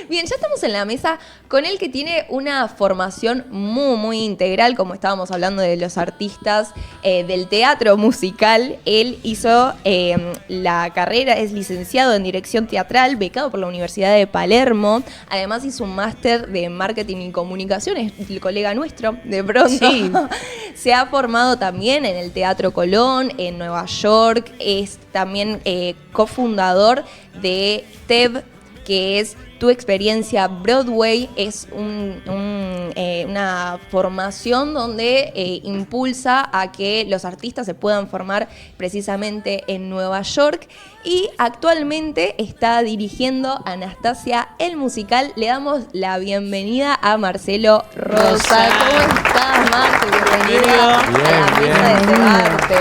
Bien, ya estamos en la mesa con el que tiene una formación muy, muy integral, como estábamos hablando de los artistas del teatro musical. Él hizo la carrera, es licenciado en dirección teatral, becado por la Universidad de Palermo. Además hizo un máster de marketing y comunicaciones, el colega nuestro, de pronto. Sí. Se ha formado también en el Teatro Colón, en Nueva York. Es también cofundador de TEB, que es Tu Experiencia Broadway. Es una formación donde impulsa a que los artistas se puedan formar precisamente en Nueva York. Y actualmente está dirigiendo Anastasia, el musical. Le damos la bienvenida a Marcelo Rosa. ¿Cómo estás, Marcelo? Bienvenida a la mesa de debate.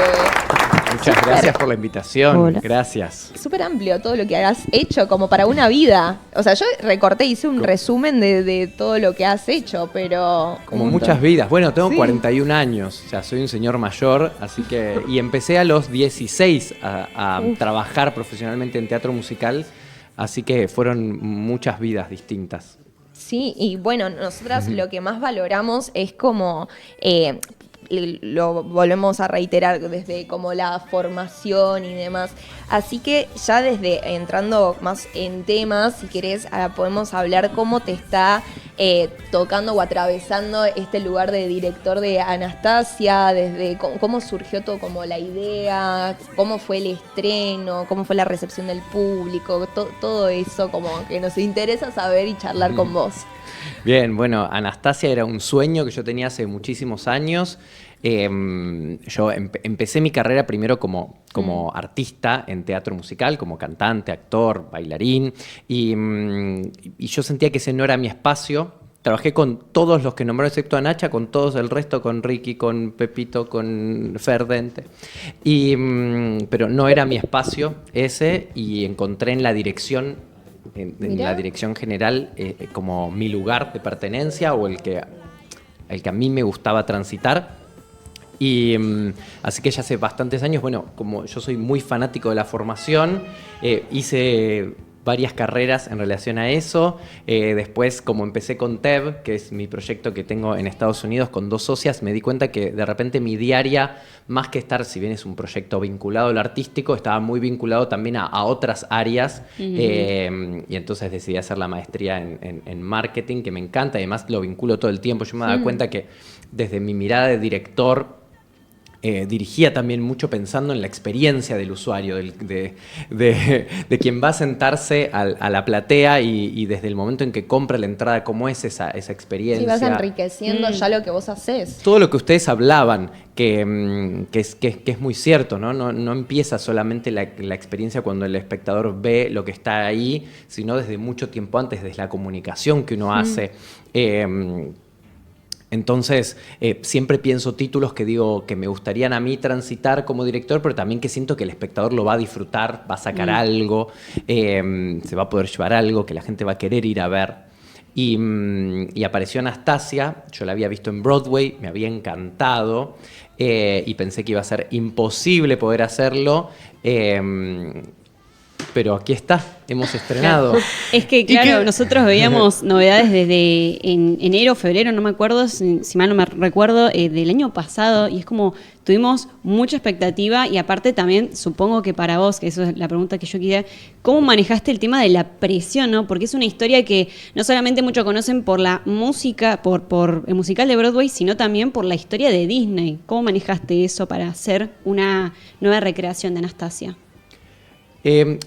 Muchas gracias por la invitación. Hola. Gracias. Es súper amplio todo lo que has hecho, como para una vida. O sea, yo recorté, hice un resumen de todo lo que has hecho, pero... Como muchas vidas. Bueno, tengo 41 años, o sea, soy un señor mayor, así que... Y empecé a los 16 a trabajar profesionalmente en teatro musical, así que fueron muchas vidas distintas. Sí, y bueno, nosotras lo que más valoramos es como... lo volvemos a reiterar desde como la formación y demás. Así que ya desde entrando más en temas, si querés, podemos hablar cómo te está tocando o atravesando este lugar de director de Anastasia, desde cómo surgió todo como la idea, cómo fue el estreno, cómo fue la recepción del público, todo eso como que nos interesa saber y charlar con vos. Bien, bueno, Anastasia era un sueño que yo tenía hace muchísimos años. Yo empecé mi carrera primero como artista en teatro musical, como cantante, actor, bailarín, y yo sentía que ese no era mi espacio. Trabajé con todos los que nombraron excepto a Nacha, con todos el resto, con Ricky, con Pepito, con Ferdente. Pero no era mi espacio ese, y encontré en la dirección, en la dirección general, como mi lugar de pertenencia o el que a mí me gustaba transitar. Y así que ya hace bastantes años, bueno, como yo soy muy fanático de la formación, hice varias carreras en relación a eso. Después, como empecé con TEB, que es mi proyecto que tengo en Estados Unidos con 2 socias, me di cuenta que de repente mi diaria, más que estar, si bien es un proyecto vinculado a lo artístico, estaba muy vinculado también a otras áreas. Y entonces decidí hacer la maestría en marketing, que me encanta, y además lo vinculo todo el tiempo. Yo me daba cuenta que desde mi mirada de director, dirigía también mucho pensando en la experiencia del usuario, de quien va a sentarse a la platea y desde el momento en que compra la entrada, cómo es esa experiencia. Sí, vas enriqueciendo ya lo que vos hacés. Todo lo que ustedes hablaban, que es muy cierto, ¿no? No empieza solamente la experiencia cuando el espectador ve lo que está ahí, sino desde mucho tiempo antes, desde la comunicación que uno hace. Entonces, siempre pienso títulos que digo que me gustarían a mí transitar como director, pero también que siento que el espectador lo va a disfrutar, va a sacar algo, se va a poder llevar algo que la gente va a querer ir a ver. Y apareció Anastasia, yo la había visto en Broadway, me había encantado, y pensé que iba a ser imposible poder hacerlo. Pero aquí está, hemos estrenado. Es que, claro, nosotros veíamos novedades desde en enero, febrero, no me acuerdo, si mal no me recuerdo, del año pasado, y es como tuvimos mucha expectativa, y aparte también, supongo que para vos, que eso es la pregunta que yo quería, ¿cómo manejaste el tema de la presión, no? Porque es una historia que no solamente muchos conocen por la música, por el musical de Broadway, sino también por la historia de Disney. ¿Cómo manejaste eso para hacer una nueva recreación de Anastasia?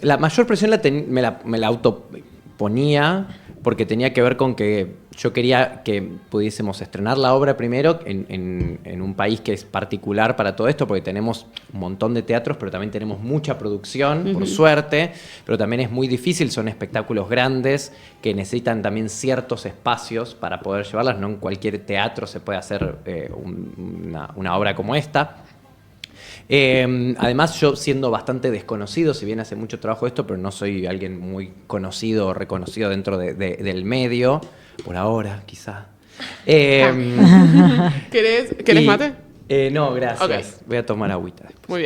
La mayor presión me la autoponía porque tenía que ver con que yo quería que pudiésemos estrenar la obra primero en un país que es particular para todo esto, porque tenemos un montón de teatros, pero también tenemos mucha producción, por suerte, pero también es muy difícil, son espectáculos grandes que necesitan también ciertos espacios para poder llevarlas, no en cualquier teatro se puede hacer una obra como esta. Además, yo siendo bastante desconocido, si bien hace mucho trabajo esto, pero no soy alguien muy conocido o reconocido dentro del medio, por ahora, quizá. ¿Querés mate? No, gracias. Okay. Voy a tomar agüita después. Muy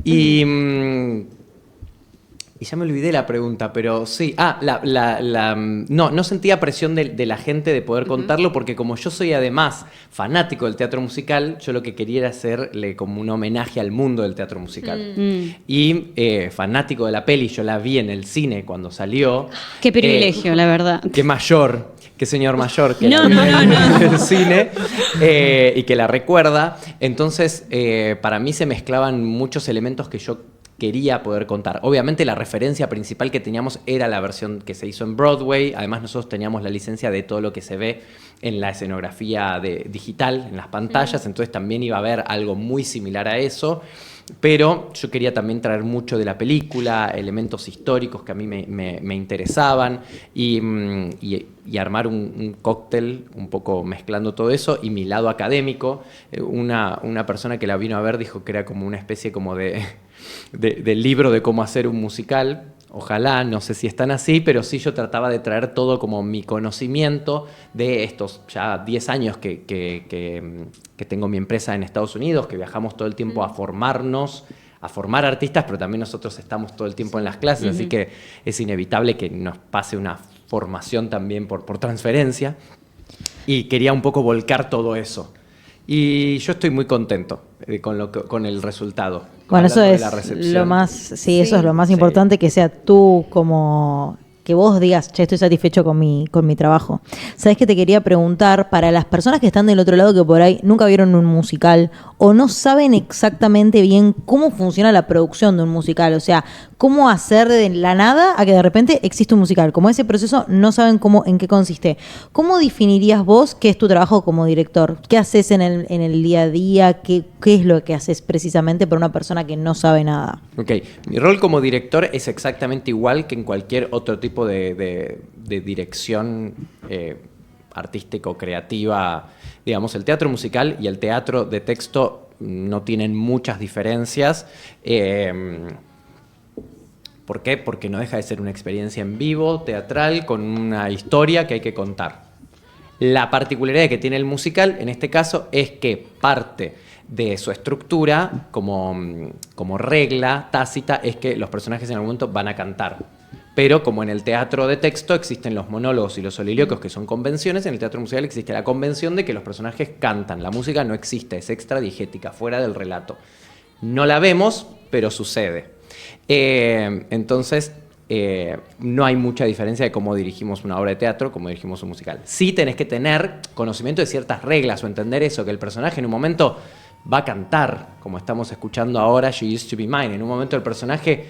bien. Y ya me olvidé la pregunta, pero sí. No sentía presión de la gente de poder contarlo, porque como yo soy además fanático del teatro musical, yo lo que quería era hacerle como un homenaje al mundo del teatro musical. Y fanático de la peli, yo la vi en el cine cuando salió. Qué privilegio, la verdad. Qué mayor, qué señor mayor que No, la vio no. en el cine y que la recuerda. Entonces, para mí se mezclaban muchos elementos que yo quería poder contar. Obviamente la referencia principal que teníamos era la versión que se hizo en Broadway. Además nosotros teníamos la licencia de todo lo que se ve en la escenografía digital, en las pantallas, entonces también iba a haber algo muy similar a eso. Pero yo quería también traer mucho de la película, elementos históricos que a mí me interesaban y armar un cóctel un poco mezclando todo eso y mi lado académico. Una persona que la vino a ver dijo que era como una especie como de libro de cómo hacer un musical. Ojalá, no sé si están así, pero sí yo trataba de traer todo como mi conocimiento de estos ya 10 años que tengo mi empresa en Estados Unidos, que viajamos todo el tiempo a formarnos, a formar artistas, pero también nosotros estamos todo el tiempo en las clases, así que es inevitable que nos pase una formación también por transferencia. Y quería un poco volcar todo eso. Y yo estoy muy contento con el resultado. Bueno, eso Hablando de es la recepción. lo más, sí, eso es lo más Sí. importante, que sea tú como que vos digas, che, estoy satisfecho con mi trabajo. ¿Sabés qué te quería preguntar? Para las personas que están del otro lado, que por ahí nunca vieron un musical o no saben exactamente bien cómo funciona la producción de un musical, o sea, cómo hacer de la nada a que de repente existe un musical, como ese proceso no saben en qué consiste. ¿Cómo definirías vos qué es tu trabajo como director? ¿Qué haces en el día a día? ¿Qué es lo que haces precisamente para una persona que no sabe nada? Ok, mi rol como director es exactamente igual que en cualquier otro tipo de dirección artístico-creativa. Digamos, el teatro musical y el teatro de texto no tienen muchas diferencias. ¿Por qué? Porque no deja de ser una experiencia en vivo, teatral, con una historia que hay que contar. La particularidad que tiene el musical, en este caso, es que parte de su estructura, como regla tácita, es que los personajes en algún momento van a cantar. Pero como en el teatro de texto existen los monólogos y los soliloquios, que son convenciones, en el teatro musical existe la convención de que los personajes cantan. La música no existe, es extradiegética, fuera del relato. No la vemos, pero sucede. Entonces, no hay mucha diferencia de cómo dirigimos una obra de teatro, cómo dirigimos un musical. Sí tenés que tener conocimiento de ciertas reglas o entender eso, que el personaje en un momento va a cantar, como estamos escuchando ahora, She Used to Be Mine. En un momento el personaje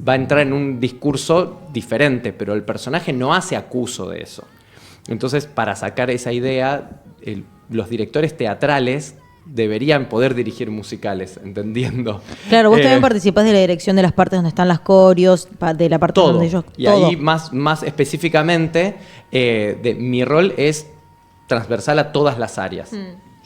va a entrar en un discurso diferente, pero el personaje no hace acuso de eso. Entonces, para sacar esa idea, los directores teatrales deberían poder dirigir musicales, entendiendo. Claro, vos también participás de la dirección de las partes donde están las coreos, de la parte todo. donde ellos... Y todo. ahí más específicamente, mi rol es transversal a todas las áreas.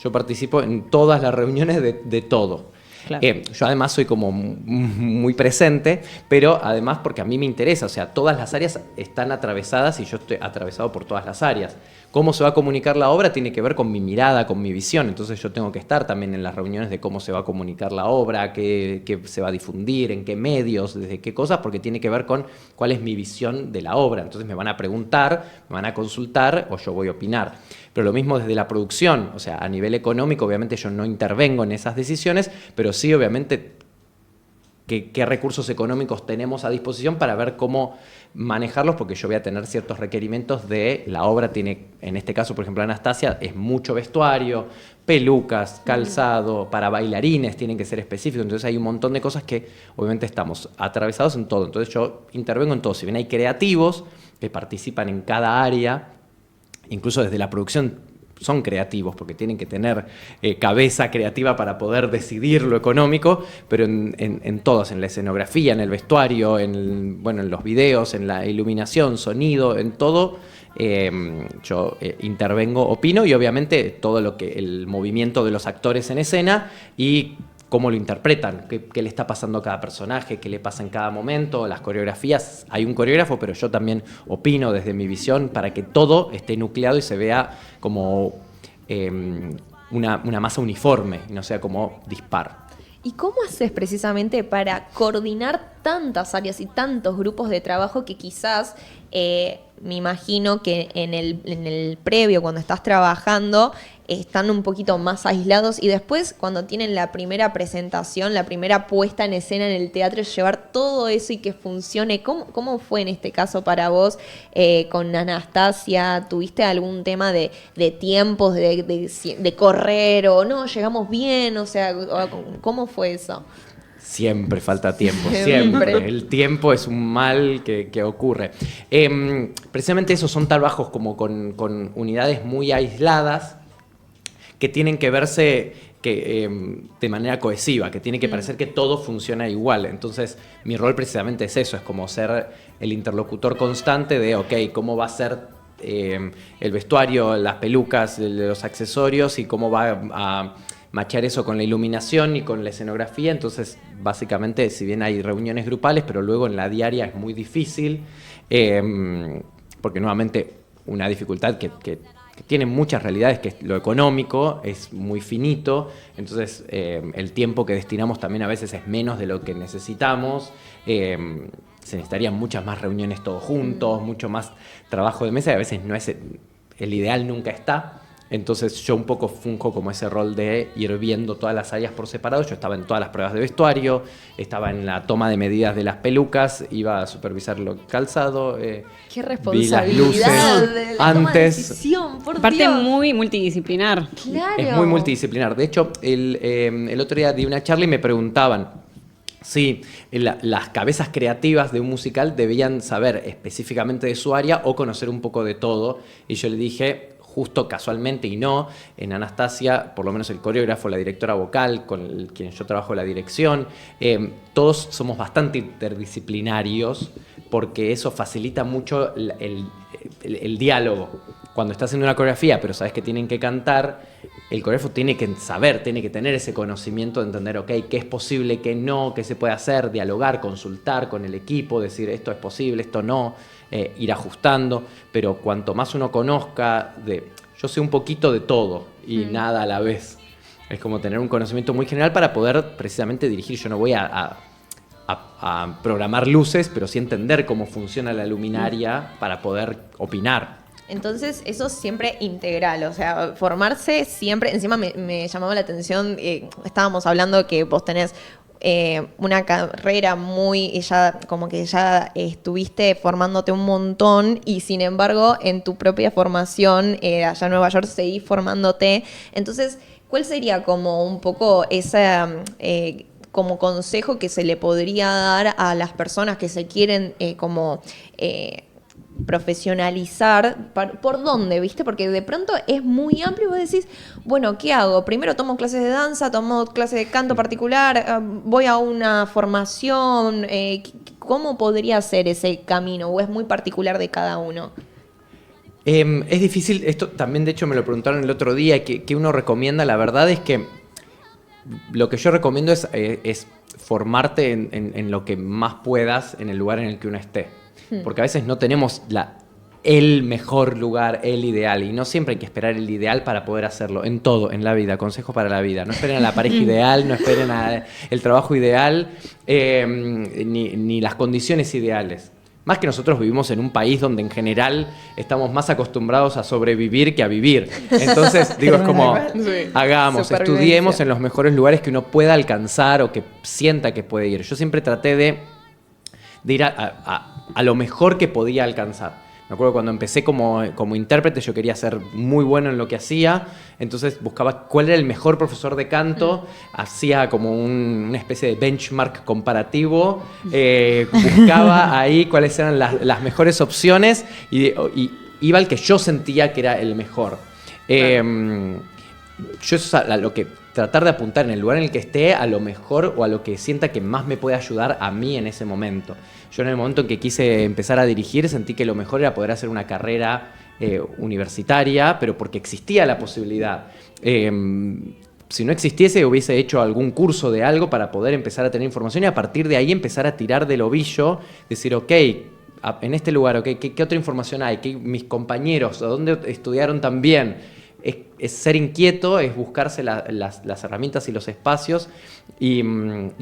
Yo participo en todas las reuniones de todo. Claro. Yo además soy como muy presente, pero además porque a mí me interesa, o sea, todas las áreas están atravesadas y yo estoy atravesado por todas las áreas. Cómo se va a comunicar la obra tiene que ver con mi mirada, con mi visión, entonces yo tengo que estar también en las reuniones de cómo se va a comunicar la obra, qué se va a difundir, en qué medios, desde qué cosas, porque tiene que ver con cuál es mi visión de la obra. Entonces me van a preguntar, me van a consultar o yo voy a opinar. Pero lo mismo desde la producción, o sea, a nivel económico, obviamente yo no intervengo en esas decisiones, pero sí, obviamente, qué recursos económicos tenemos a disposición para ver cómo manejarlos, porque yo voy a tener ciertos requerimientos de la obra. Tiene, en este caso, por ejemplo, Anastasia, es mucho vestuario, pelucas, calzado, para bailarines tienen que ser específicos, entonces hay un montón de cosas que obviamente estamos atravesados en todo, entonces yo intervengo en todo. Si bien hay creativos que participan en cada área, incluso desde la producción son creativos porque tienen que tener cabeza creativa para poder decidir lo económico, pero en todos, en la escenografía, en el vestuario, en los videos, en la iluminación, sonido, en todo, yo intervengo, opino, y obviamente todo lo que el movimiento de los actores en escena y cómo lo interpretan, qué le está pasando a cada personaje, qué le pasa en cada momento, las coreografías. Hay un coreógrafo, pero yo también opino desde mi visión para que todo esté nucleado y se vea como una masa uniforme y no sea como dispar. ¿Y cómo haces precisamente para coordinar tantas áreas y tantos grupos de trabajo que quizás, me imagino que en el previo, cuando estás trabajando, están un poquito más aislados y después cuando tienen la primera presentación, la primera puesta en escena en el teatro, llevar todo eso y que funcione? ¿Cómo fue en este caso para vos con Anastasia? ¿Tuviste algún tema de tiempos, de correr o no, llegamos bien? O sea, ¿cómo fue eso? Siempre falta tiempo, siempre. El tiempo es un mal que ocurre. Precisamente esos son trabajos como con unidades muy aisladas que tienen que verse de manera cohesiva, que tiene que parecer que todo funciona igual. Entonces, mi rol precisamente es eso, es como ser el interlocutor constante de, ok, ¿cómo va a ser el vestuario, las pelucas, los accesorios y cómo va a machear eso con la iluminación y con la escenografía? Entonces, básicamente, si bien hay reuniones grupales, pero luego en la diaria es muy difícil, porque nuevamente una dificultad que tiene muchas realidades, que es lo económico, es muy finito, entonces el tiempo que destinamos también a veces es menos de lo que necesitamos, se necesitarían muchas más reuniones todos juntos, mucho más trabajo de mesa, y a veces no es el ideal nunca está. Entonces yo un poco funjo como ese rol de ir viendo todas las áreas por separado. Yo estaba en todas las pruebas de vestuario, estaba en la toma de medidas de las pelucas, iba a supervisar lo calzado. Qué responsabilidad vi las luces de la toma de decisión, por Aparte Dios. muy multidisciplinar. Claro. Es muy multidisciplinar. De hecho, el otro día di una charla y me preguntaban si las cabezas creativas de un musical debían saber específicamente de su área o conocer un poco de todo. Y yo le dije, justo casualmente y no, en Anastasia, por lo menos el coreógrafo, la directora vocal, con quien yo trabajo la dirección, todos somos bastante interdisciplinarios porque eso facilita mucho el diálogo. Cuando estás haciendo una coreografía, pero sabes que tienen que cantar, el coreógrafo tiene que saber, tiene que tener ese conocimiento de entender, ok, qué es posible, qué no, qué se puede hacer, dialogar, consultar con el equipo, decir esto es posible, esto no, ir ajustando, pero cuanto más uno conozca, yo sé un poquito de todo y nada a la vez. Es como tener un conocimiento muy general para poder precisamente dirigir. Yo no voy a programar luces, pero sí entender cómo funciona la luminaria para poder opinar. Entonces, eso siempre integral, o sea, formarse siempre. Encima me llamaba la atención, estábamos hablando que vos tenés una carrera muy, como que ya estuviste formándote un montón y sin embargo en tu propia formación allá en Nueva York seguís formándote. Entonces, ¿cuál sería como un poco esa como consejo que se le podría dar a las personas que se quieren profesionalizar? ¿Por dónde, viste? Porque de pronto es muy amplio y vos decís, bueno, ¿qué hago? Primero tomo clases de danza, tomo clases de canto particular, voy a una formación. ¿Cómo podría ser ese camino? ¿O es muy particular de cada uno? Es difícil, esto también de hecho me lo preguntaron el otro día, ¿qué uno recomienda? La verdad es que lo que yo recomiendo es formarte en lo que más puedas en el lugar en el que uno esté. Porque a veces no tenemos el mejor lugar, el ideal, y no siempre hay que esperar el ideal para poder hacerlo, en todo, en la vida, consejo para la vida. No esperen a la pareja ideal, no esperen el trabajo ideal, ni las condiciones ideales. Más que nosotros vivimos en un país donde en general estamos más acostumbrados a sobrevivir que a vivir. Entonces, digo, es como, hagamos, estudiemos en los mejores lugares que uno pueda alcanzar o que sienta que puede ir. Yo siempre traté de ir a lo mejor que podía alcanzar. Me acuerdo cuando empecé como intérprete, yo quería ser muy bueno en lo que hacía, entonces buscaba cuál era el mejor profesor de canto, hacía como una especie de benchmark comparativo, buscaba ahí cuáles eran las mejores opciones y iba al que yo sentía que era el mejor. Yo eso es lo que tratar de apuntar en el lugar en el que esté a lo mejor o a lo que sienta que más me puede ayudar a mí en ese momento. Yo en el momento en que quise empezar a dirigir sentí que lo mejor era poder hacer una carrera universitaria, pero porque existía la posibilidad. Si no existiese, hubiese hecho algún curso de algo para poder empezar a tener información y a partir de ahí empezar a tirar del ovillo, decir, ok, en este lugar, okay, ¿qué otra información hay? ¿Mis compañeros? ¿A dónde estudiaron tan bien? es ser inquieto, es buscarse las herramientas y los espacios. Y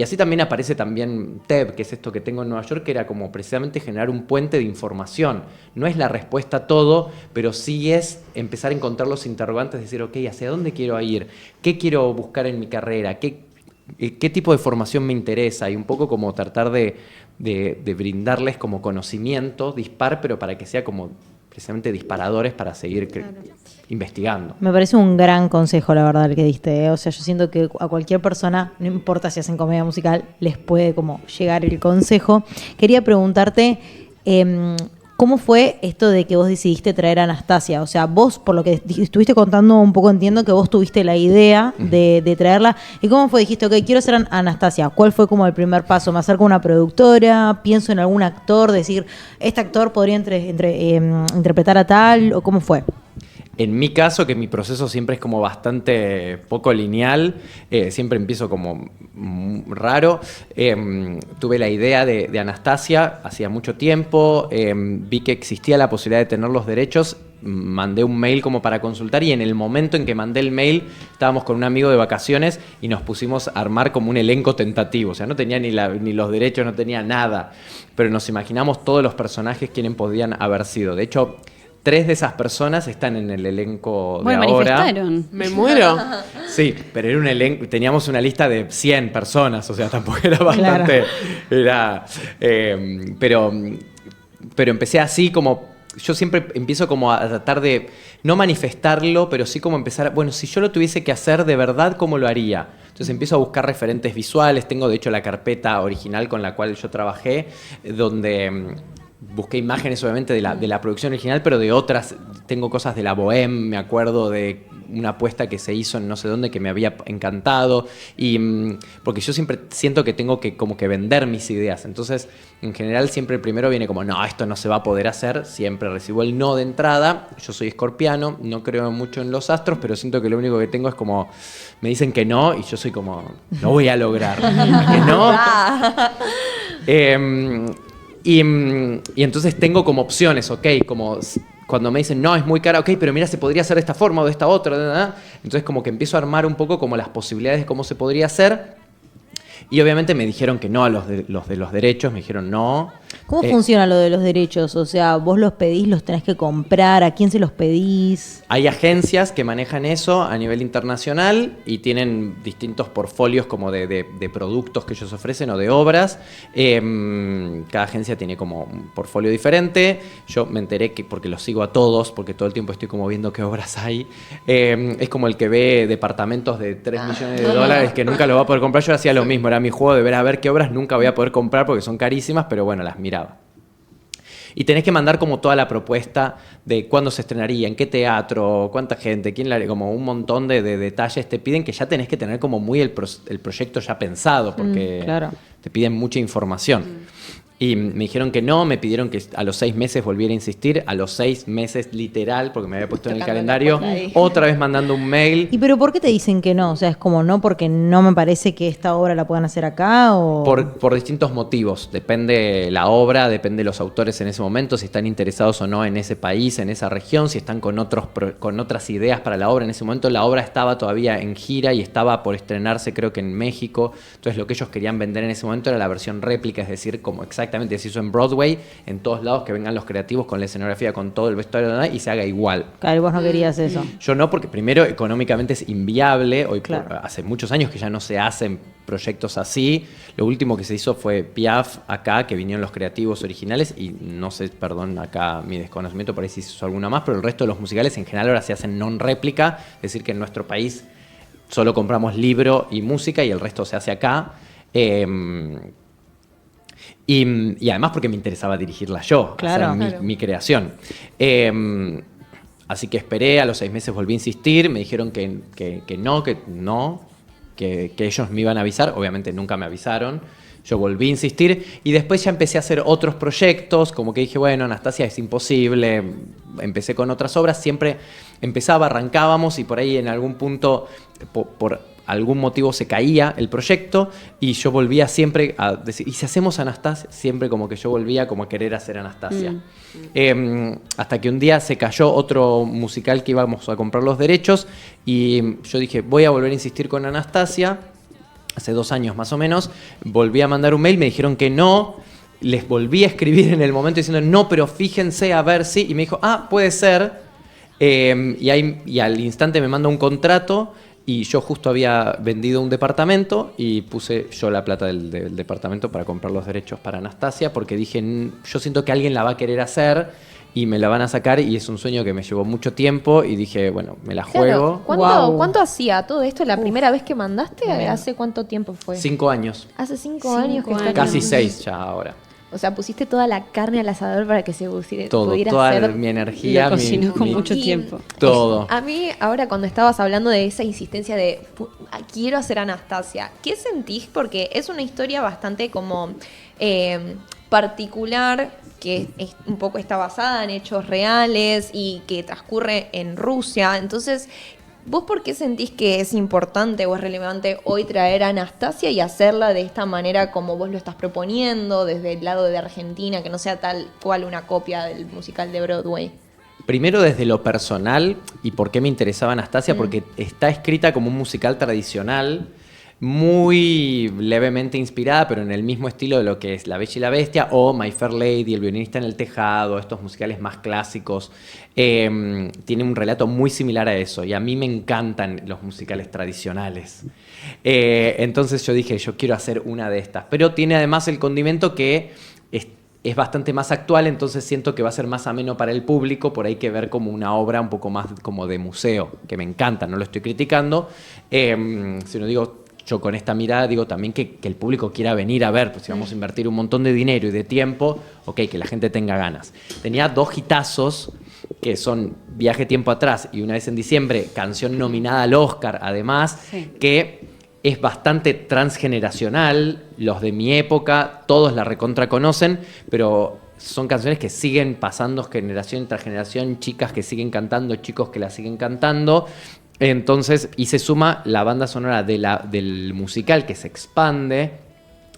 así también aparece también TEB, que es esto que tengo en Nueva York, que era como precisamente generar un puente de información. No es la respuesta a todo, pero sí es empezar a encontrar los interrogantes, decir, ok, ¿hacia dónde quiero ir? ¿Qué quiero buscar en mi carrera? ¿Qué tipo de formación me interesa? Y un poco como tratar de brindarles como conocimiento dispar, pero para que sea como precisamente disparadores para seguir investigando. Me parece un gran consejo, la verdad, el que diste, ¿eh? O sea, yo siento que a cualquier persona, no importa si hacen comedia musical, les puede como llegar el consejo. Quería preguntarte, ¿cómo fue esto de que vos decidiste traer a Anastasia? O sea, vos, por lo que estuviste contando un poco, entiendo que vos tuviste la idea de traerla. ¿Y cómo fue? Dijiste, ok, quiero ser Anastasia. ¿Cuál fue como el primer paso? ¿Me acerco a una productora? ¿Pienso en algún actor? Decir, ¿este actor podría interpretar a tal? ¿O cómo fue? En mi caso, que mi proceso siempre es como bastante poco lineal, siempre empiezo como raro, tuve la idea de Anastasia hacía mucho tiempo, vi que existía la posibilidad de tener los derechos, mandé un mail como para consultar y en el momento en que mandé el mail estábamos con un amigo de vacaciones y nos pusimos a armar como un elenco tentativo, o sea, no tenía ni los derechos, no tenía nada, pero nos imaginamos todos los personajes quienes podían haber sido. De hecho, 3 de esas personas están en el elenco de ahora. Manifestaron. Me muero. Sí, pero era un elenco, teníamos una lista de 100 personas, o sea, tampoco era bastante. Claro. Pero empecé así como. Yo siempre empiezo como a tratar de no manifestarlo, pero sí como empezar, bueno, si yo lo tuviese que hacer de verdad, ¿cómo lo haría? Entonces empiezo a buscar referentes visuales, tengo de hecho la carpeta original con la cual yo trabajé, donde busqué imágenes obviamente de la producción original, pero de otras, tengo cosas de la Bohème, me acuerdo de una apuesta que se hizo en no sé dónde que me había encantado, y porque yo siempre siento que tengo que como que vender mis ideas, entonces en general siempre el primero viene como, no, esto no se va a poder hacer, siempre recibo el no de entrada, yo soy escorpiano, no creo mucho en los astros, pero siento que lo único que tengo es como, me dicen que no, y yo soy como, no voy a lograr, que no. Y entonces tengo como opciones, ok, como cuando me dicen, no, es muy cara, ok, pero mira, se podría hacer de esta forma o de esta otra, ¿verdad? Entonces como que empiezo a armar un poco como las posibilidades de cómo se podría hacer. Y obviamente me dijeron que no a los de los derechos, me dijeron no. ¿Cómo funciona lo de los derechos? O sea, vos los pedís, los tenés que comprar, ¿a quién se los pedís? Hay agencias que manejan eso a nivel internacional y tienen distintos portfolios como de productos que ellos ofrecen o de obras. Cada agencia tiene como un portfolio diferente. Yo me enteré que, porque los sigo a todos, porque todo el tiempo estoy como viendo qué obras hay. Es como el que ve departamentos de 3 millones de dólares que nunca lo va a poder comprar. Yo hacía lo mismo, era mi juego de ver a ver qué obras nunca voy a poder comprar porque son carísimas, pero bueno, las miraba. Y tenés que mandar como toda la propuesta de cuándo se estrenaría, en qué teatro, cuánta gente, quién la haría, como un montón de detalles te piden que ya tenés que tener como muy el proyecto ya pensado, porque claro. te piden mucha información. Y me dijeron que no, me pidieron que a los 6 meses volviera a insistir, a los 6 meses literal, porque me había puesto en el calendario, otra vez mandando un mail. ¿Y pero por qué te dicen que no? O sea, es como no porque no me parece que esta obra la puedan hacer acá o... Por distintos motivos, depende la obra, depende los autores en ese momento, si están interesados o no en ese país, en esa región, si están con otras ideas para la obra. En ese momento la obra estaba todavía en gira y estaba por estrenarse creo que en México, entonces lo que ellos querían vender en ese momento era la versión réplica, es decir, como exactamente se hizo en Broadway, en todos lados, que vengan los creativos con la escenografía, con todo el vestuario y se haga igual. Claro, vos no querías eso. Yo no, porque primero económicamente es inviable, hoy claro. Hace muchos años que ya no se hacen proyectos así. Lo último que se hizo fue Piaf acá, que vinieron los creativos originales y no sé, perdón, acá mi desconocimiento, por ahí si se hizo alguna más, pero el resto de los musicales en general ahora se hacen non-réplica, es decir que en nuestro país solo compramos libro y música y el resto se hace acá. Y además porque me interesaba dirigirla yo, claro, hacer mi creación. Así que esperé, a los 6 meses volví a insistir, me dijeron que ellos me iban a avisar, obviamente nunca me avisaron. Yo volví a insistir y después ya empecé a hacer otros proyectos, como que dije, bueno, Anastasia es imposible, empecé con otras obras, siempre empezaba, arrancábamos y por ahí en algún punto, por algún motivo se caía el proyecto y yo volvía siempre a decir, ¿y si hacemos Anastasia? Siempre como que yo volvía como a querer hacer Anastasia. Hasta que un día se cayó otro musical que íbamos a comprar los derechos y yo dije, voy a volver a insistir con Anastasia. Hace 2 años más o menos, volví a mandar un mail, me dijeron que no, les volví a escribir en el momento diciendo, no, pero fíjense a ver si, y me dijo, puede ser, y al instante me manda un contrato, y yo justo había vendido un departamento, y puse yo la plata del departamento para comprar los derechos para Anastasia, porque dije, yo siento que alguien la va a querer hacer, y me la van a sacar, y es un sueño que me llevó mucho tiempo, y dije, bueno, me la juego. Claro. ¿Cuánto hacía todo esto? ¿La primera vez que mandaste? ¿Hace cuánto tiempo fue? 5 años. Hace 5 años que está. Casi 6 ya ahora. O sea, pusiste toda la carne al asador para que se pudiera toda hacer. mi energía. Lo cocinó con mucho tiempo. Todo. A mí, ahora cuando estabas hablando de esa insistencia de quiero hacer Anastasia, ¿qué sentís? Porque es una historia bastante como particular, que un poco está basada en hechos reales y que transcurre en Rusia. Entonces, ¿vos por qué sentís que es importante o es relevante hoy traer a Anastasia y hacerla de esta manera como vos lo estás proponiendo, desde el lado de Argentina, que no sea tal cual una copia del musical de Broadway? Primero desde lo personal, y por qué me interesaba Anastasia, porque está escrita como un musical tradicional, muy levemente inspirada, pero en el mismo estilo de lo que es La Bella y la Bestia o My Fair Lady, El violinista en el tejado, estos musicales más clásicos. Tiene un relato muy similar a eso, y a mí me encantan los musicales tradicionales. Entonces yo dije, yo quiero hacer una de estas, pero tiene además el condimento que es bastante más actual, entonces siento que va a ser más ameno para el público, por ahí que ver como una obra un poco más como de museo, que me encanta, no lo estoy criticando, sino digo, yo con esta mirada digo también que el público quiera venir a ver, pues si vamos a invertir un montón de dinero y de tiempo, que la gente tenga ganas. Tenía 2 hitazos, que son Viaje tiempo atrás y Una vez en diciembre, canción nominada al Oscar, además, que es bastante transgeneracional, los de mi época, todos la recontra conocen, pero son canciones que siguen pasando generación tras generación, chicas que siguen cantando, chicos que la siguen cantando. Entonces, y se suma la banda sonora del musical que se expande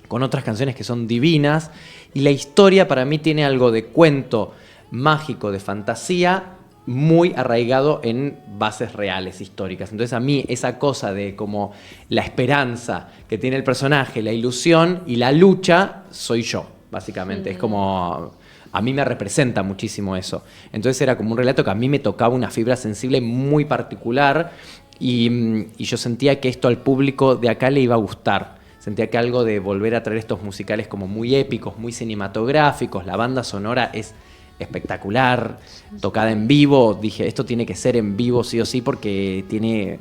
con otras canciones que son divinas, y la historia para mí tiene algo de cuento mágico, de fantasía, muy arraigado en bases reales, históricas. Entonces a mí esa cosa de como la esperanza que tiene el personaje, la ilusión y la lucha, soy yo, básicamente. Es como... A mí me representa muchísimo eso. Entonces era como un relato que a mí me tocaba una fibra sensible muy particular, y yo sentía que esto al público de acá le iba a gustar. Sentía que algo de volver a traer estos musicales como muy épicos, muy cinematográficos, la banda sonora es espectacular, tocada en vivo. Dije, esto tiene que ser en vivo sí o sí, porque tiene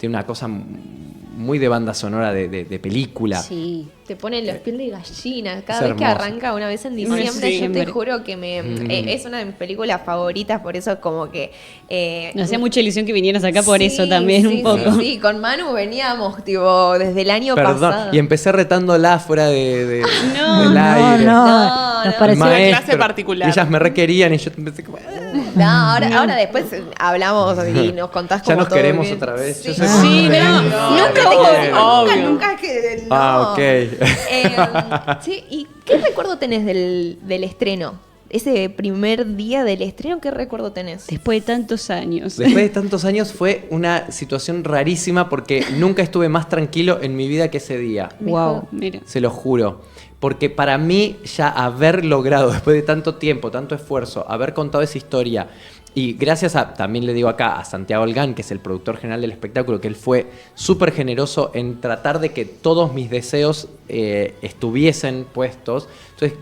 una cosa muy de banda sonora de película. Sí. Te pone los piel de gallina cada Es vez que hermoso. arranca Una vez en diciembre. Sí, Yo te juro que es una de mis películas favoritas, por eso como que... Nos hacía mucha ilusión que vinieras acá por eso también, sí, un poco. Sí, con Manu veníamos tipo desde el año Perdón, pasado. y empecé retándola fuera del No, aire. nos no. pareció... Una clase particular. Y ellas me requerían y yo empecé como... No, ahora después hablamos y nos contás Ya cómo nos todo queremos bien. otra vez. Sí, Yo soy Sí, muy no, feliz. nunca obvio. nunca que... No. Ah, ok. Sí, ¿y qué recuerdo tenés del estreno? Ese primer día del estreno, ¿qué recuerdo tenés? Después de tantos años. Después de tantos años fue una situación rarísima, porque nunca estuve más tranquilo en mi vida que ese día. Wow, mira. Se lo juro. Porque para mí ya haber logrado, después de tanto tiempo, tanto esfuerzo, haber contado esa historia, y gracias también le digo acá, a Santiago Olgán, que es el productor general del espectáculo, que él fue súper generoso en tratar de que todos mis deseos estuviesen puestos. Entonces,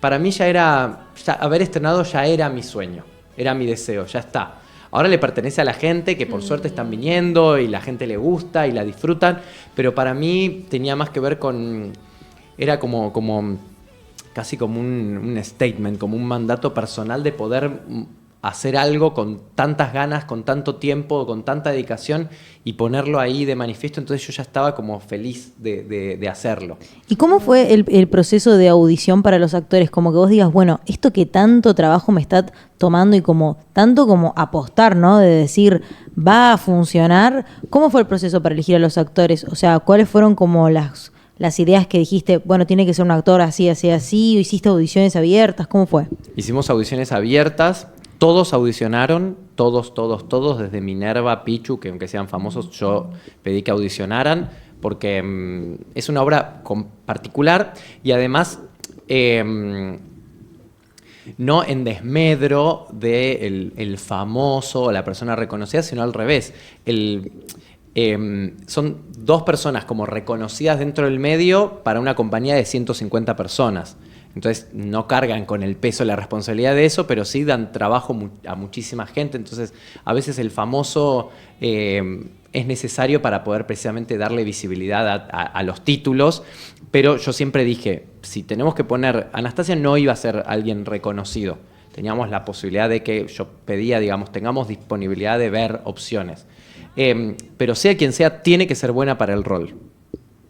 para mí ya haber estrenado ya era mi sueño, era mi deseo, ya está. Ahora le pertenece a la gente, que por suerte están viniendo y la gente le gusta y la disfrutan, pero para mí tenía más que ver con... Era como casi como un statement, como un mandato personal de poder hacer algo con tantas ganas, con tanto tiempo, con tanta dedicación y ponerlo ahí de manifiesto, entonces yo ya estaba como feliz de hacerlo. ¿Y cómo fue el proceso de audición para los actores? Como que vos digas, bueno, esto que tanto trabajo me está tomando y como tanto como apostar, ¿no? De decir, va a funcionar. ¿Cómo fue el proceso para elegir a los actores? O sea, ¿cuáles fueron como las ideas que dijiste, bueno, tiene que ser un actor así, así, así? ¿O hiciste audiciones abiertas? ¿Cómo fue? Hicimos audiciones abiertas. Todos audicionaron, todos, desde Minerva, Pichu, que aunque sean famosos, yo pedí que audicionaran, porque es una obra particular y además no en desmedro de el famoso o la persona reconocida, sino al revés. Son dos personas como reconocidas dentro del medio para una compañía de 150 personas. Entonces no cargan con el peso, la responsabilidad de eso, pero sí dan trabajo a muchísima gente. Entonces a veces el famoso es necesario para poder precisamente darle visibilidad a los títulos, pero yo siempre dije, si tenemos que poner, Anastasia no iba a ser alguien reconocido. Teníamos la posibilidad de que, yo pedía, digamos, tengamos disponibilidad de ver opciones. Pero sea quien sea, tiene que ser buena para el rol.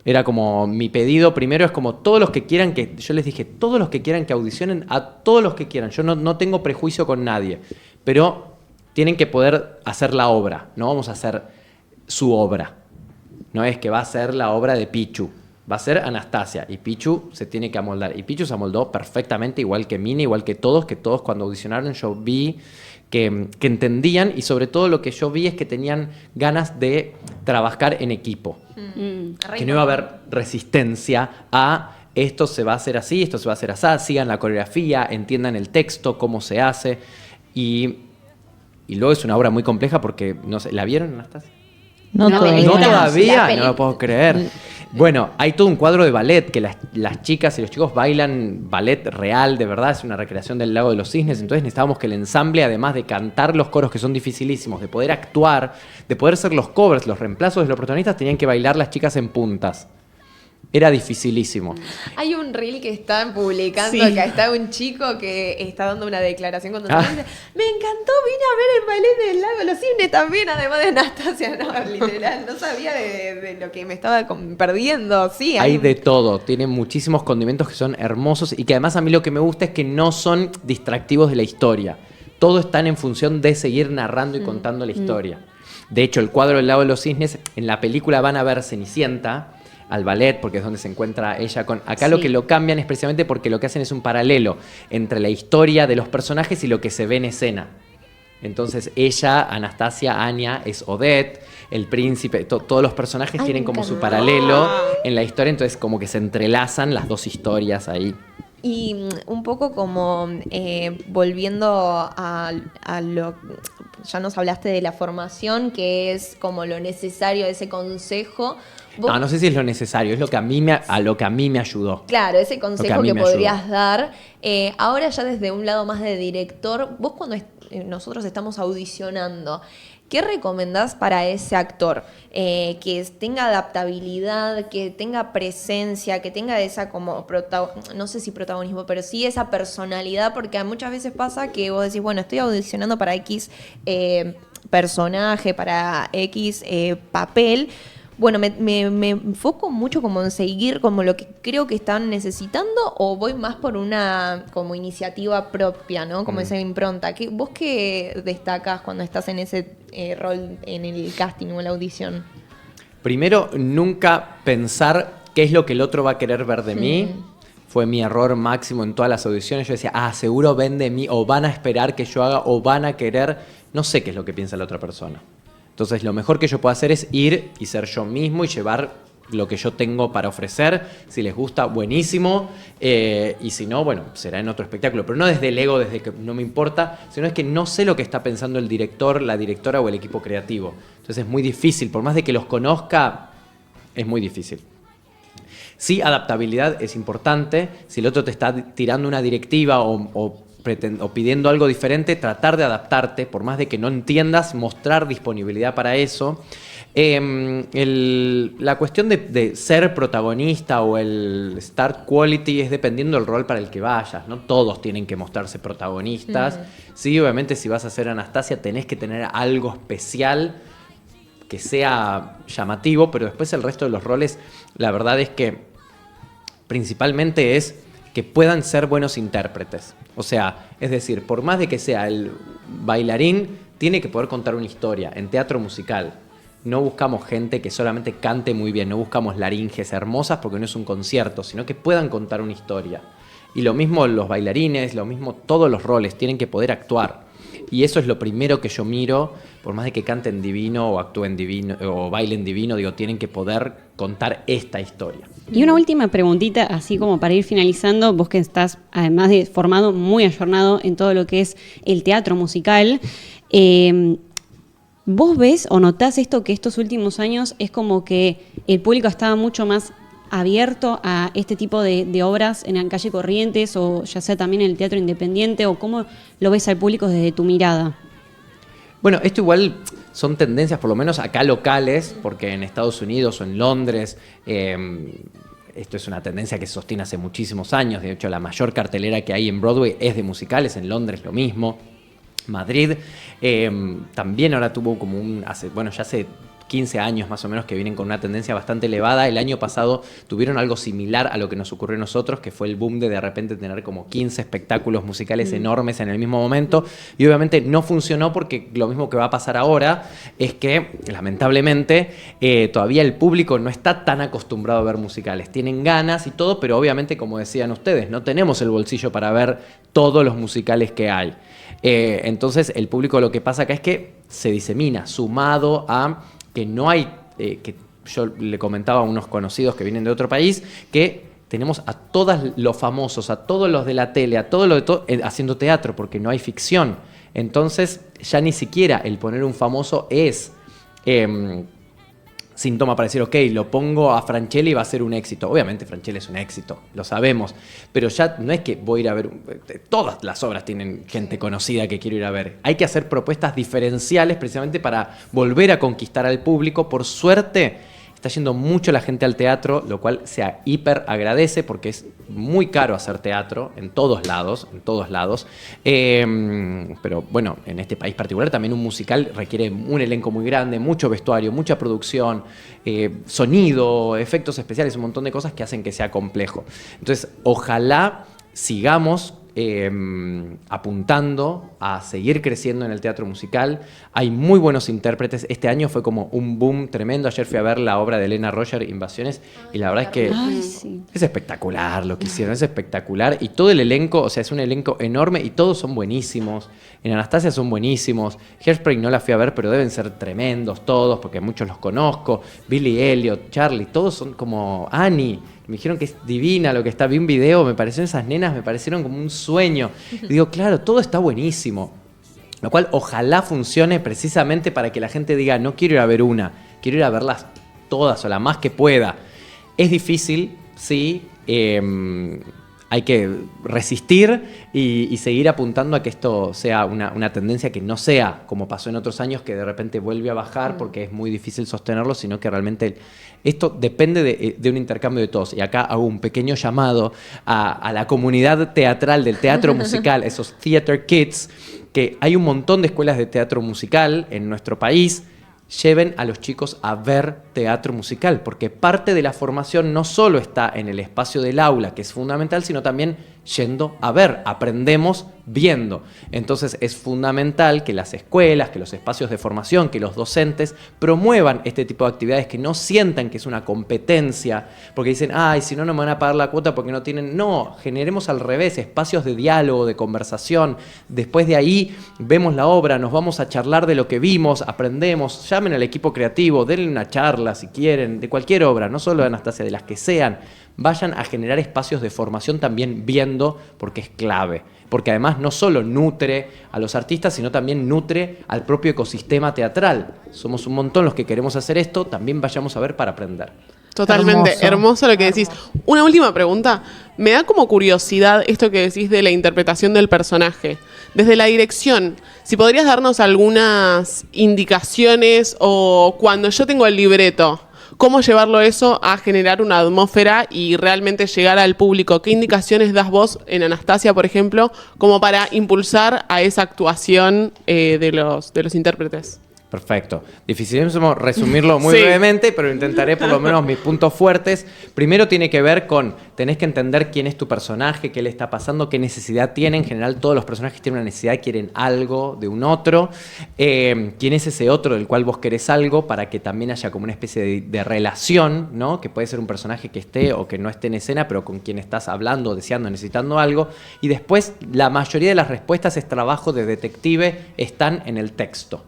Era como mi pedido primero, es como todos los que quieran que, yo les dije, todos los que quieran que audicionen, a todos los que quieran. Yo no tengo prejuicio con nadie, pero tienen que poder hacer la obra, no vamos a hacer su obra. No es que va a ser la obra de Pichu, va a ser Anastasia y Pichu se tiene que amoldar. Y Pichu se amoldó perfectamente, igual que Mina, igual que todos cuando audicionaron yo vi que entendían, y sobre todo lo que yo vi es que tenían ganas de trabajar en equipo. Que no iba a haber resistencia a esto se va a hacer así, esto se va a hacer así, sigan la coreografía, entiendan el texto, cómo se hace. Y luego es una obra muy compleja porque, no sé, ¿la vieron, Anastasia? No, todavía. No todavía, no lo puedo creer. Bueno, hay todo un cuadro de ballet que las chicas y los chicos bailan ballet real, de verdad, es una recreación del Lago de los Cisnes, entonces necesitábamos que el ensamble, además de cantar los coros que son dificilísimos, de poder actuar, de poder ser los covers, los reemplazos de los protagonistas, tenían que bailar las chicas en puntas. Era dificilísimo. Hay un reel que están publicando, Sí. que está un chico que está dando una declaración cuando dice, me encantó, vine a ver el ballet del Lago de los Cisnes también, además de Anastasia, no, literal, no sabía de lo que me estaba perdiendo, sí. Hay de todo, tiene muchísimos condimentos que son hermosos y que además a mí lo que me gusta es que no son distractivos de la historia. Todo están en función de seguir narrando y contando la historia. De hecho, el cuadro del Lago de los Cisnes, en la película van a ver Cenicienta, al ballet, porque es donde se encuentra ella con... Acá lo que lo cambian es precisamente porque lo que hacen es un paralelo entre la historia de los personajes y lo que se ve en escena. Entonces ella, Anastasia, Anya, es Odette, el príncipe, todos los personajes tienen como su paralelo en la historia, entonces como que se entrelazan las dos historias ahí. Y un poco como volviendo a lo... Ya nos hablaste de la formación, que es como lo necesario, ese consejo. No sé si es lo necesario, es lo que a mí me ayudó. Claro, ese consejo mí que me podrías dar. Ahora ya desde un lado más de director, vos cuando nosotros estamos audicionando, ¿qué recomendás para ese actor? Que tenga adaptabilidad, que tenga presencia, que tenga esa como, no sé si protagonismo, pero sí esa personalidad, porque muchas veces pasa que vos decís, bueno, estoy audicionando para X personaje, para X papel. Bueno, me enfoco mucho como en seguir como lo que creo que están necesitando, o voy más por una como iniciativa propia, ¿no? Como esa impronta. ¿Vos qué destacás cuando estás en ese rol en el casting o en la audición? Primero, nunca pensar qué es lo que el otro va a querer ver de mí. Fue mi error máximo en todas las audiciones. Yo decía, seguro ven de mí, o van a esperar que yo haga, o van a querer. No sé qué es lo que piensa la otra persona. Entonces, lo mejor que yo puedo hacer es ir y ser yo mismo y llevar lo que yo tengo para ofrecer. Si les gusta, buenísimo. Y si no, bueno, será en otro espectáculo. Pero no desde el ego, desde que no me importa, sino es que no sé lo que está pensando el director, la directora o el equipo creativo. Entonces es muy difícil. Por más de que los conozca, es muy difícil. Sí, adaptabilidad es importante. Si el otro te está tirando una directiva o pidiendo algo diferente, tratar de adaptarte, por más de que no entiendas, mostrar disponibilidad para eso. La cuestión de ser protagonista o el star quality es dependiendo del rol para el que vayas. No todos tienen que mostrarse protagonistas. Sí, obviamente si vas a ser Anastasia tenés que tener algo especial que sea llamativo, pero después el resto de los roles, la verdad es que principalmente es que puedan ser buenos intérpretes. O sea, es decir, por más de que sea el bailarín, tiene que poder contar una historia. En teatro musical no buscamos gente que solamente cante muy bien, no buscamos laringes hermosas porque no es un concierto, sino que puedan contar una historia. Y lo mismo los bailarines, lo mismo todos los roles, tienen que poder actuar. Y eso es lo primero que yo miro, por más de que canten divino o actúen divino o bailen divino, digo, tienen que poder contar esta historia. Y una última preguntita, así como para ir finalizando, vos que estás, además de formado, muy ayornado en todo lo que es el teatro musical, ¿vos ves o notás esto que estos últimos años es como que el público estaba mucho más abierto a este tipo de obras en la calle Corrientes o ya sea también en el teatro independiente? ¿O cómo lo ves al público desde tu mirada? Bueno, esto igual son tendencias, por lo menos acá locales, porque en Estados Unidos o en Londres esto es una tendencia que se sostiene hace muchísimos años. De hecho, la mayor cartelera que hay en Broadway es de musicales, en Londres lo mismo. Madrid también ahora tuvo como ya hace 15 años más o menos que vienen con una tendencia bastante elevada. El año pasado tuvieron algo similar a lo que nos ocurrió a nosotros, que fue el boom de repente tener como 15 espectáculos musicales enormes en el mismo momento, y obviamente no funcionó porque lo mismo que va a pasar ahora es que lamentablemente todavía el público no está tan acostumbrado a ver musicales. Tienen ganas y todo, pero obviamente, como decían ustedes, no tenemos el bolsillo para ver todos los musicales que hay. Entonces el público, lo que pasa acá es que se disemina, sumado a que no hay, que yo le comentaba a unos conocidos que vienen de otro país, que tenemos a todos los famosos, a todos los de la tele, a todos los de haciendo teatro, porque no hay ficción. Entonces ya ni siquiera el poner un famoso es síntoma para decir, ok, lo pongo a Franchella y va a ser un éxito. Obviamente Franchella es un éxito, lo sabemos, pero ya no es que voy a ir a ver, todas las obras tienen gente conocida que quiero ir a ver. Hay que hacer propuestas diferenciales precisamente para volver a conquistar al público. Por suerte está yendo mucho la gente al teatro, lo cual se hiper agradece porque es muy caro hacer teatro en todos lados, pero bueno, en este país particular también un musical requiere un elenco muy grande, mucho vestuario, mucha producción, sonido, efectos especiales, un montón de cosas que hacen que sea complejo. Entonces, ojalá sigamos apuntando a seguir creciendo en el teatro musical. Hay muy buenos intérpretes. Este año fue como un boom tremendo. Ayer fui a ver la obra de Elena Roger, Invasiones, y la verdad es que es espectacular lo que hicieron, es espectacular. Y todo el elenco, o sea, es un elenco enorme y todos son buenísimos. En Anastasia son buenísimos. Hairspray no la fui a ver, pero deben ser tremendos todos, porque muchos los conozco. Billy Elliot, Charlie, todos son como Annie. Me dijeron que es divina lo que está. Vi un video, me parecieron esas nenas, me parecieron como un sueño. Y digo, claro, todo está buenísimo. Lo cual ojalá funcione precisamente para que la gente diga, no quiero ir a ver una, quiero ir a verlas todas o la más que pueda. Es difícil, sí. Hay que resistir y seguir apuntando a que esto sea una tendencia que no sea como pasó en otros años, que de repente vuelve a bajar porque es muy difícil sostenerlo, sino que realmente esto depende de un intercambio de todos. Y acá hago un pequeño llamado a la comunidad teatral del teatro musical, esos theater kids, que hay un montón de escuelas de teatro musical en nuestro país. Lleven a los chicos a ver teatro musical, porque parte de la formación no solo está en el espacio del aula, que es fundamental, sino también yendo a ver, aprendemos viendo. Entonces es fundamental que las escuelas, que los espacios de formación, que los docentes promuevan este tipo de actividades, que no sientan que es una competencia, porque dicen, ay, si no, no me van a pagar la cuota porque no tienen. No, generemos al revés, espacios de diálogo, de conversación. Después de ahí vemos la obra, nos vamos a charlar de lo que vimos, aprendemos, llamen al equipo creativo, denle una charla si quieren, de cualquier obra, no solo de Anastasia, de las que sean. Vayan a generar espacios de formación también viendo, porque es clave. Porque además no solo nutre a los artistas, sino también nutre al propio ecosistema teatral. Somos un montón los que queremos hacer esto, también vayamos a ver para aprender. Totalmente, hermoso lo que decís. Una última pregunta. Me da como curiosidad esto que decís de la interpretación del personaje. Desde la dirección, si podrías darnos algunas indicaciones o cuando yo tengo el libreto, cómo llevarlo eso a generar una atmósfera y realmente llegar al público. ¿Qué indicaciones das vos en Anastasia, por ejemplo, como para impulsar a esa actuación de los intérpretes? Perfecto. Dificilísimo resumirlo muy brevemente, pero intentaré por lo menos mis puntos fuertes. Primero tiene que ver con, tenés que entender quién es tu personaje, qué le está pasando, qué necesidad tiene. En general todos los personajes tienen una necesidad, quieren algo de un otro. ¿Quién es ese otro del cual vos querés algo? Para que también haya como una especie de relación, ¿no? Que puede ser un personaje que esté o que no esté en escena, pero con quien estás hablando, deseando, necesitando algo. Y después la mayoría de las respuestas es trabajo de detective, están en el texto.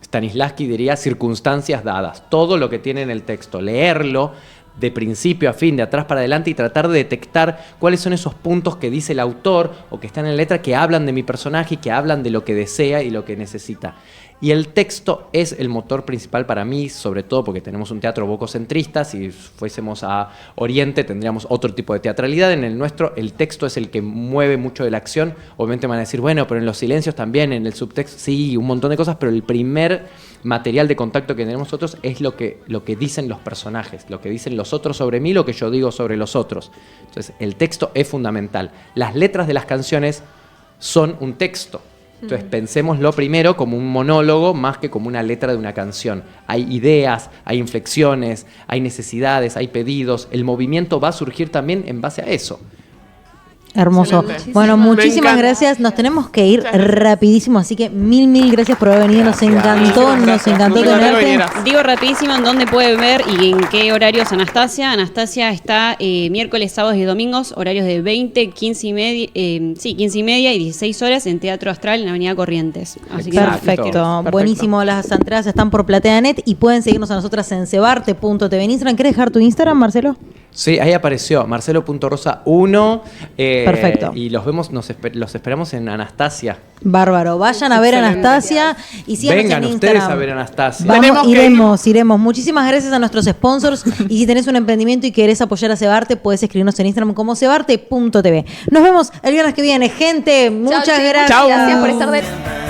Stanislavski diría circunstancias dadas, todo lo que tiene en el texto, leerlo de principio a fin, de atrás para adelante y tratar de detectar cuáles son esos puntos que dice el autor o que están en la letra que hablan de mi personaje y que hablan de lo que desea y lo que necesita. Y el texto es el motor principal para mí, sobre todo porque tenemos un teatro bococentrista. Si fuésemos a Oriente tendríamos otro tipo de teatralidad. En el nuestro el texto es el que mueve mucho de la acción. Obviamente van a decir, bueno, pero en los silencios también, en el subtexto, sí, un montón de cosas, pero el primer material de contacto que tenemos nosotros es lo que dicen los personajes, lo que dicen los otros sobre mí, lo que yo digo sobre los otros. Entonces el texto es fundamental. Las letras de las canciones son un texto. Entonces pensémoslo primero como un monólogo más que como una letra de una canción. Hay ideas, hay inflexiones, hay necesidades, hay pedidos. El movimiento va a surgir también en base a eso. Hermoso. Excelente. Bueno, muchísimas gracias. Nos tenemos que ir rapidísimo, así que mil gracias por haber venido. Nos encantó tenerte. Digo rapidísimo en dónde puede ver y en qué horarios Anastasia. Anastasia está miércoles, sábados y domingos, horarios de 20, 15 y media y 16 horas en Teatro Astral en Avenida Corrientes. Así que Perfecto. Buenísimo. Las entradas están por PlateaNet y pueden seguirnos a nosotras en cebarte.tv en Instagram. ¿Querés dejar tu Instagram, Marcelo? Sí, ahí apareció marcelo.rosa1. Perfecto. Y los esperamos en Anastasia. Bárbaro. Vayan a ver Anastasia y síganos Vengan en ustedes Instagram. a ver Anastasia. Vamos, iremos. Muchísimas gracias a nuestros sponsors. Y si tenés un emprendimiento y querés apoyar a Cebarte, puedes escribirnos en Instagram como cebarte.tv. Nos vemos el viernes que viene, gente. Muchas gracias. Gracias por estar de